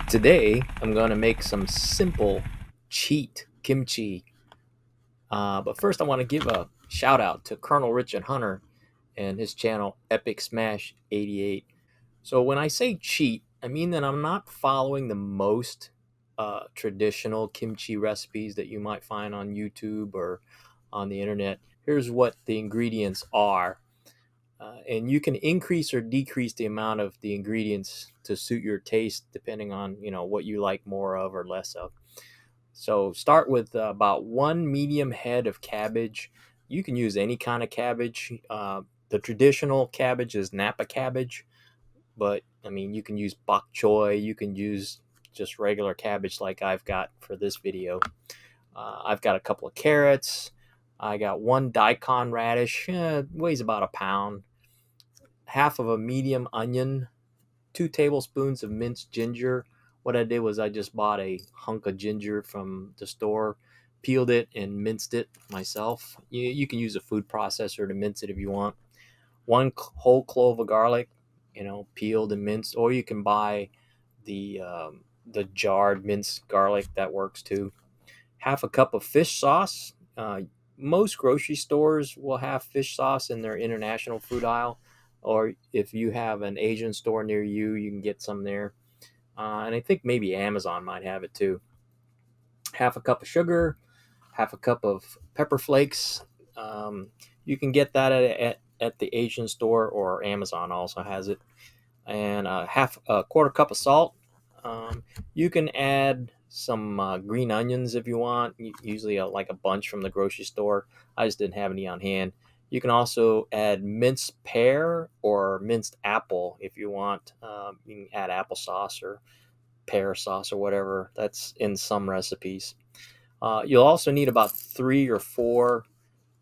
Today, I'm going to make some simple cheat kimchi. But first, I want to give a shout out to Colonel Richard Hunter and his channel Epic Smash 88. So, when I say cheat, I mean that I'm not following the most traditional kimchi recipes that you might find on YouTube or on the internet. Here's what the ingredients are. And you can increase or decrease the amount of the ingredients to suit your taste depending on what you like more of or less of. So start with about one medium head of cabbage. You can use any kind of cabbage. The traditional cabbage is Napa cabbage, but I mean you can use bok choy. You can use just regular cabbage like I've got for this video. I've got a couple of carrots. I got one daikon radish, weighs about a pound, half of a medium onion, 2 tablespoons of minced ginger. What I did was I just bought a hunk of ginger from the store, peeled it, and minced it myself. You can use a food processor to mince it if you want. One whole clove of garlic, peeled and minced, or you can buy the jarred minced garlic. That works too. Half a cup of fish sauce. Most grocery stores will have fish sauce in their international food aisle, or if you have an Asian store near you, you can get some there. And I think maybe Amazon might have it too. Half a cup of sugar, half a cup of pepper flakes. You can get that at the Asian store, or Amazon also has it. And half a quarter cup of salt. You can add some green onions if you want, usually like a bunch from the grocery store. I just didn't have any on hand. You can also add minced pear or minced apple if you want. You can add applesauce or pear sauce or whatever. That's in some recipes. You'll also need about 3 or 4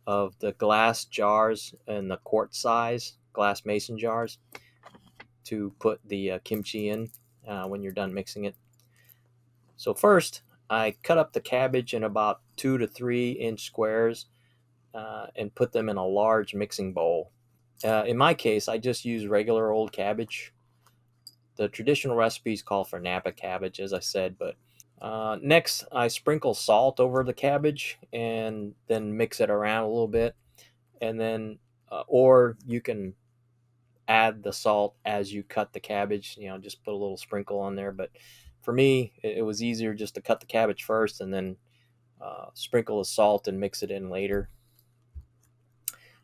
of the glass jars in the quart size, glass mason jars, to put the kimchi in when you're done mixing it. So first, I cut up the cabbage in about 2 to 3 inch squares and put them in a large mixing bowl. In my case, I just use regular old cabbage. The traditional recipes call for Napa cabbage, as I said, but next I sprinkle salt over the cabbage and then mix it around a little bit. And then, or you can add the salt as you cut the cabbage, just put a little sprinkle on there. But for me, it was easier just to cut the cabbage first and then sprinkle the salt and mix it in later.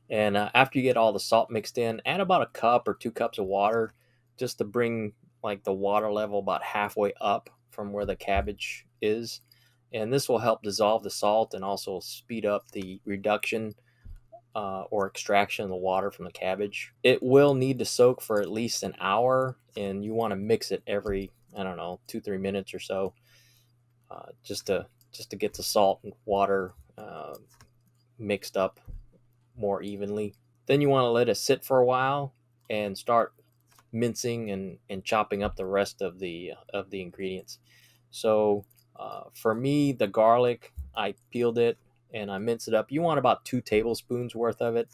And after you get all the salt mixed in, add about a cup or 2 cups of water just to bring like the water level about halfway up from where the cabbage is. And this will help dissolve the salt and also speed up the reduction or extraction of the water from the cabbage. It will need to soak for at least an hour, and you want to mix it every, I don't know, 2-3 minutes or so, just to get the salt and water mixed up more evenly. Then you want to let it sit for a while and start mincing and chopping up the rest of the ingredients. So for me, the garlic, I peeled it and I minced it up. You want about 2 tablespoons worth of it,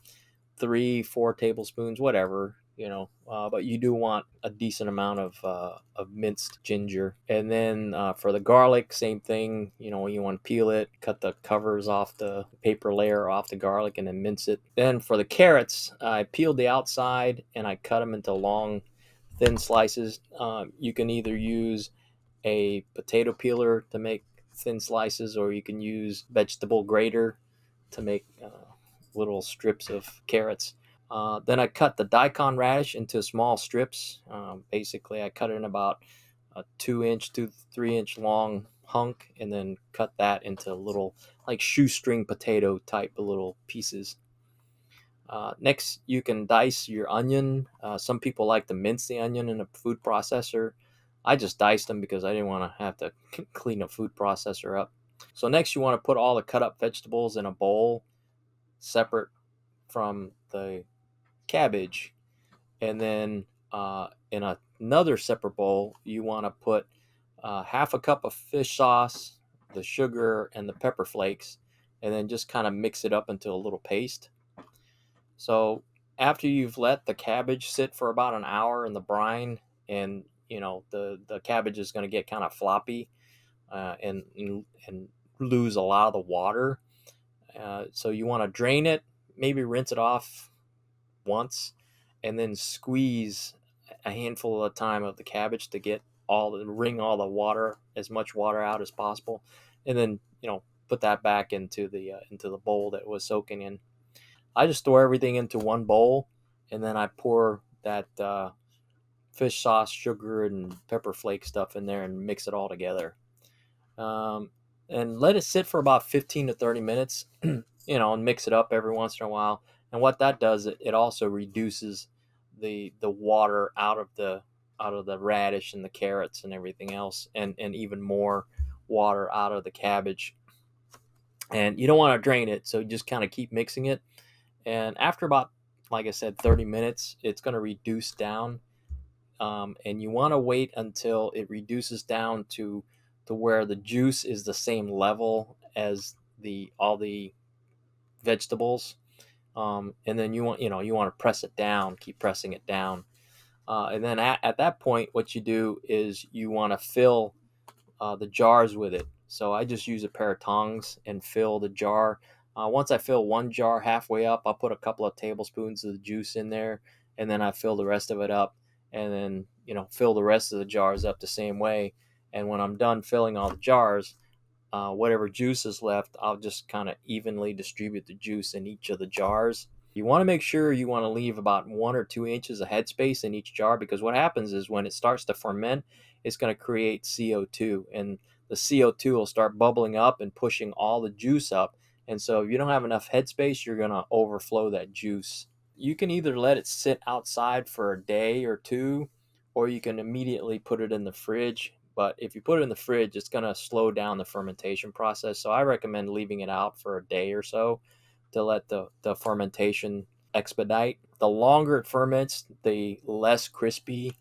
3-4 tablespoons, whatever, but you do want a decent amount of minced ginger. And then for the garlic, same thing. You want to peel it, cut the covers off, the paper layer off the garlic, and then mince it. Then for the carrots, I peeled the outside and I cut them into long, thin slices. You can either use a potato peeler to make thin slices, or you can use vegetable grater to make little strips of carrots. Then I cut the daikon radish into small strips. Basically, I cut it in about a 2 inch to 3 inch long hunk, and then cut that into little like shoestring potato type of little pieces. Next, you can dice your onion. Some people like to mince the onion in a food processor. I just diced them because I didn't want to have to clean a food processor up. So next, you want to put all the cut up vegetables in a bowl separate from the cabbage. And then in another separate bowl, you want to put half a cup of fish sauce, the sugar, and the pepper flakes, and then just kind of mix it up into a little paste. So after you've let the cabbage sit for about an hour in the brine and the cabbage is going to get kind of floppy, and lose a lot of the water. So you want to drain it, maybe rinse it off once, and then squeeze a handful at a time of the cabbage to get wring all the water, as much water out as possible, and then put that back into the bowl that it was soaking in. I just store everything into one bowl, and then I pour that fish sauce, sugar, and pepper flake stuff in there and mix it all together. Um, and let it sit for about 15 to 30 minutes, and mix it up every once in a while. And what that does, it also reduces the water out of the radish and the carrots and everything else, and even more water out of the cabbage. And you don't want to drain it, so just kind of keep mixing it. And after about, like I said, 30 minutes, it's going to reduce down. And you want to wait until it reduces down to where the juice is the same level as all the vegetables. And then you want to press it down, keep pressing it down. And then at that point, what you do is you want to fill the jars with it. So I just use a pair of tongs and fill the jar. Once I fill one jar halfway up, I'll put a couple of tablespoons of the juice in there, and then I fill the rest of it up, and then fill the rest of the jars up the same way. And when I'm done filling all the jars, whatever juice is left, I'll just kind of evenly distribute the juice in each of the jars. You want to make sure you want to leave about 1 or 2 inches of headspace in each jar, because what happens is when it starts to ferment, it's going to create CO2, and the CO2 will start bubbling up and pushing all the juice up. And so if you don't have enough headspace, you're going to overflow that juice. You can either let it sit outside for a day or two, or you can immediately put it in the fridge. But if you put it in the fridge, it's going to slow down the fermentation process. So I recommend leaving it out for a day or so to let the fermentation expedite. The longer it ferments, the less crispy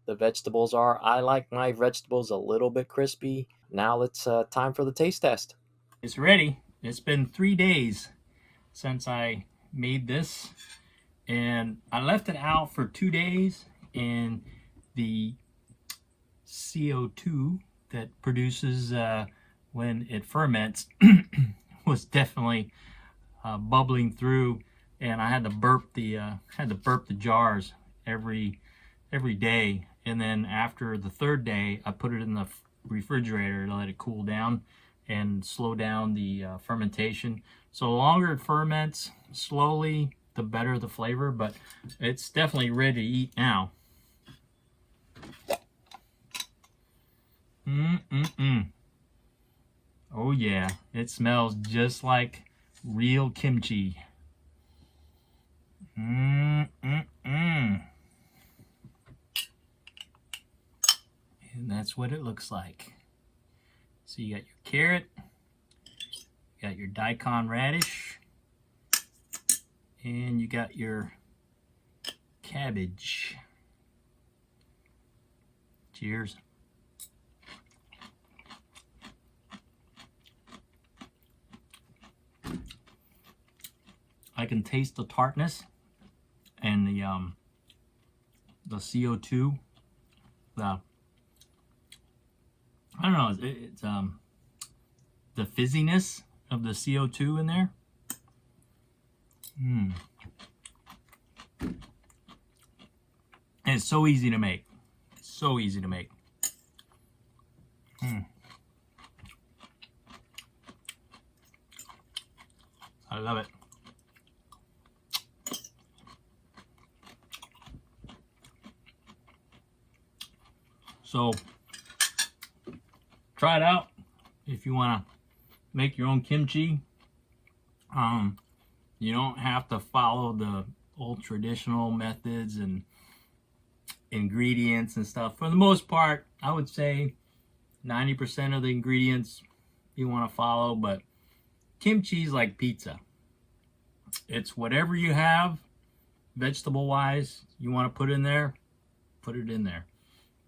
the vegetables are. I like my vegetables a little bit crispy. Now it's time for the taste test. It's ready. It's been 3 days since I made this, and I left it out for 2 days, and the CO2 that produces when it ferments was definitely bubbling through, and I had to burp the jars every day. And then after the third day, I put it in the refrigerator to let it cool down and slow down the fermentation. So the longer it ferments slowly, the better the flavor, but it's definitely ready to eat now. Oh yeah, it smells just like real kimchi. And that's what it looks like. So you got your carrot, you got your daikon radish, and you got your cabbage. Cheers. I can taste the tartness and the CO2. I don't know. It's the fizziness of the CO2 in there. And it's so easy to make. So easy to make. I love it. So try it out if you want to make your own kimchi. You don't have to follow the old traditional methods and ingredients and stuff. For the most part, I would say 90% of the ingredients you want to follow, but kimchi is like pizza. It's whatever you have, vegetable wise, you want to put in there, put it in there.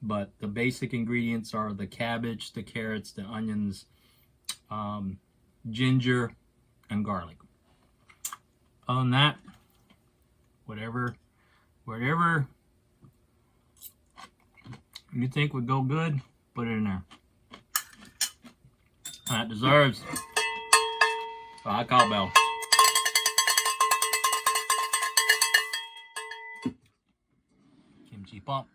But the basic ingredients are the cabbage, the carrots, the onions, ginger, and garlic. Other than that, whatever you think would go good, put it in there. That deserves a high cowbell. Kimchi pump.